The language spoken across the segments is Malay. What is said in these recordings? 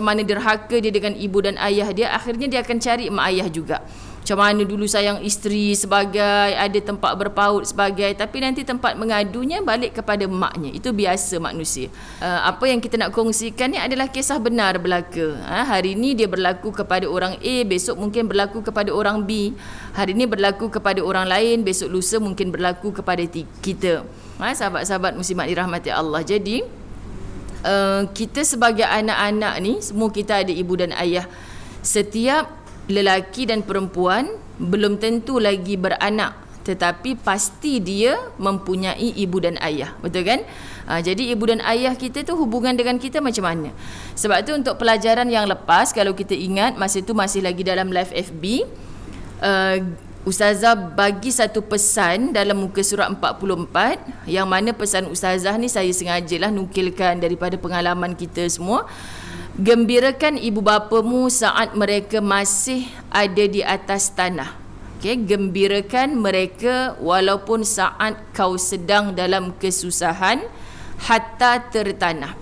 mana derhaka dia dengan ibu dan ayah dia, akhirnya dia akan cari mak ayah juga. Macam mana dulu sayang isteri sebagai, ada tempat berpaut sebagai, tapi nanti tempat mengadunya balik kepada maknya. Itu biasa manusia. Apa yang kita nak kongsikan ni adalah kisah benar berlaku. Hari ni dia berlaku kepada orang A, besok mungkin berlaku kepada orang B. Hari ni berlaku kepada orang lain, besok lusa mungkin berlaku kepada kita. Sahabat-sahabat muslimat dirahmati Allah. Jadi kita sebagai anak-anak ni, semua kita ada ibu dan ayah. Setiap lelaki dan perempuan belum tentu lagi beranak, tetapi pasti dia mempunyai ibu dan ayah. Betul kan? Jadi ibu dan ayah kita tu hubungan dengan kita macam mana? Sebab tu untuk pelajaran yang lepas, kalau kita ingat, masa tu masih lagi dalam live FB, Ustazah bagi satu pesan dalam muka surat 44, yang mana pesan Ustazah ni saya sengajalah nukilkan daripada pengalaman kita semua. Gembirakan ibu bapamu saat mereka masih ada di atas tanah. Okay? Gembirakan mereka walaupun saat kau sedang dalam kesusahan, hatta tertanah.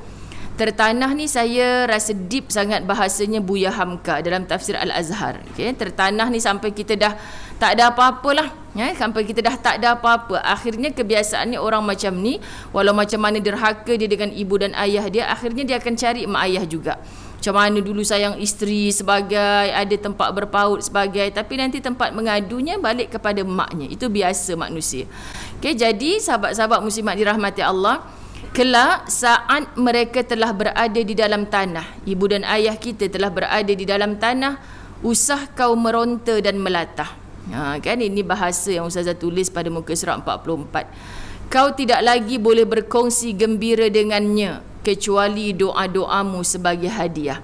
Tertanah ni saya rasa deep sangat bahasanya Buya Hamka dalam tafsir Al-Azhar. Okay? Tertanah ni sampai kita dah tak ada apa-apa lah. Sampai kita dah tak ada apa-apa. Akhirnya kebiasaannya orang macam ni, walau macam mana derhaka dia dengan ibu dan ayah dia, akhirnya dia akan cari mak ayah juga. Macam mana dulu sayang isteri sebagai, ada tempat berpaut sebagai, tapi nanti tempat mengadunya balik kepada maknya. Itu biasa manusia. Okay, jadi sahabat-sahabat muslimat dirahmati Allah, kelak saat mereka telah berada di dalam tanah, ibu dan ayah kita telah berada di dalam tanah, usah kau meronta dan melatah. Kan ini bahasa yang Ustazah tulis pada muka surat 44. Kau tidak lagi boleh berkongsi gembira dengannya kecuali doa-doamu sebagai hadiah.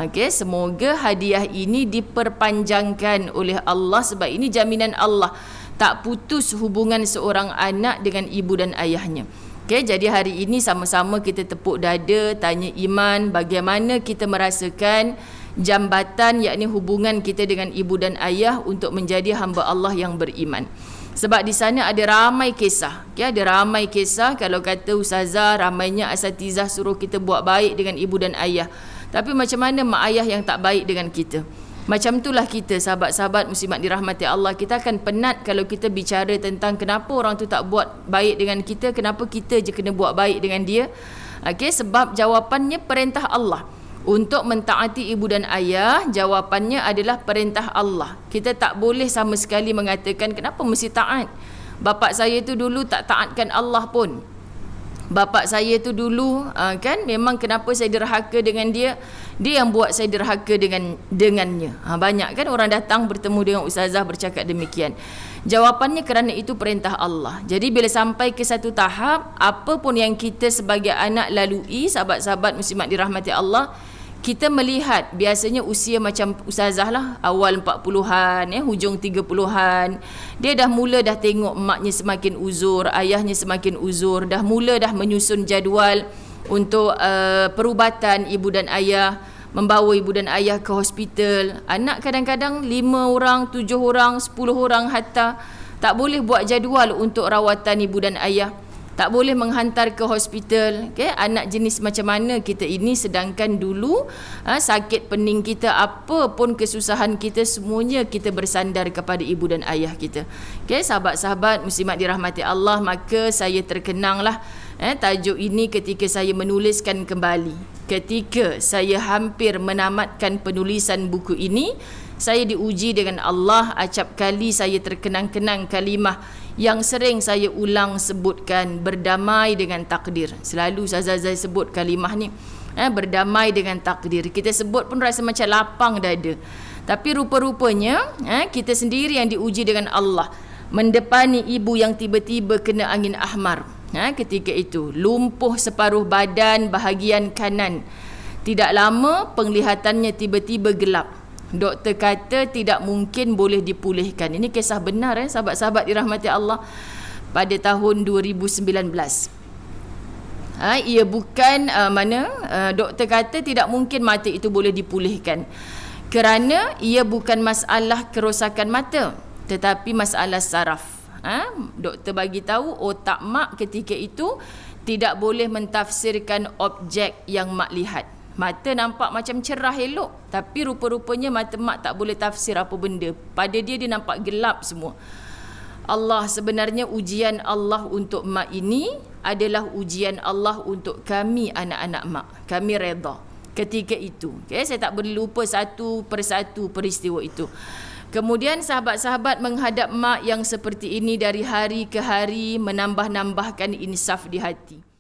Okay, semoga hadiah ini diperpanjangkan oleh Allah, sebab ini jaminan Allah tak putus hubungan seorang anak dengan ibu dan ayahnya. Okay, jadi hari ini sama-sama kita tepuk dada, tanya iman, bagaimana kita merasakan jambatan, yakni hubungan kita dengan ibu dan ayah untuk menjadi hamba Allah yang beriman. Sebab di sana ada ramai kisah. Okay, ada ramai kisah. Kalau kata Ustazah, ramainya asatizah suruh kita buat baik dengan ibu dan ayah. Tapi macam mana mak ayah yang tak baik dengan kita? Macam itulah kita, sahabat-sahabat muslimat dirahmati Allah. Kita akan penat kalau kita bicara tentang kenapa orang tu tak buat baik dengan kita, kenapa kita je kena buat baik dengan dia. Okay, sebab jawapannya perintah Allah. Untuk mentaati ibu dan ayah, jawapannya adalah perintah Allah. Kita tak boleh sama sekali mengatakan kenapa mesti taat. Bapak saya tu dulu tak taatkan Allah pun. Bapak saya tu dulu kan memang kenapa saya derhaka dengan dia, dia yang buat saya derhaka dengannya. Banyak kan orang datang bertemu dengan Ustazah bercakap demikian. Jawapannya kerana itu perintah Allah. Jadi bila sampai ke satu tahap, apa pun yang kita sebagai anak lalui, sahabat-sahabat muslimat dirahmati Allah, kita melihat biasanya usia macam Ustazah lah, awal 40-an, hujung 30-an, dia dah mula dah tengok emaknya semakin uzur, ayahnya semakin uzur, dah mula dah menyusun jadual untuk perubatan ibu dan ayah, membawa ibu dan ayah ke hospital. Anak kadang-kadang 5 orang, 7 orang, 10 orang hatta tak boleh buat jadual untuk rawatan ibu dan ayah. Tak boleh menghantar ke hospital. Okay? Anak jenis macam mana kita ini, sedangkan dulu sakit pening kita, apa pun kesusahan kita, semuanya kita bersandar kepada ibu dan ayah kita. Okay? Sahabat-sahabat muslimat dirahmati Allah, maka saya terkenanglah tajuk ini ketika saya menuliskan kembali. Ketika saya hampir menamatkan penulisan buku ini, saya diuji dengan Allah. Acap kali saya terkenang-kenang kalimah yang sering saya ulang sebutkan, berdamai dengan takdir. Selalu saya sebut kalimah ni, berdamai dengan takdir. Kita sebut pun rasa macam lapang dada. Tapi rupa-rupanya kita sendiri yang diuji dengan Allah. Mendepani ibu yang tiba-tiba kena angin ahmar. Ketika itu lumpuh separuh badan bahagian kanan. Tidak lama penglihatannya tiba-tiba gelap. Doktor kata tidak mungkin boleh dipulihkan. Ini kisah benar sahabat-sahabat dirahmati Allah. Pada tahun 2019. Ia bukan doktor kata tidak mungkin mata itu boleh dipulihkan. Kerana ia bukan masalah kerosakan mata, tetapi masalah saraf. Doktor bagi tahu otak mak ketika itu tidak boleh mentafsirkan objek yang mak lihat. Mata nampak macam cerah elok, tapi rupa-rupanya mata mak tak boleh tafsir apa benda. Pada dia nampak gelap semua. Allah, sebenarnya ujian Allah untuk mak ini adalah ujian Allah untuk kami anak-anak mak. Kami redha ketika itu. Okay? Saya tak boleh lupa satu persatu peristiwa itu. Kemudian sahabat-sahabat menghadap mak yang seperti ini dari hari ke hari, menambah-nambahkan insaf di hati.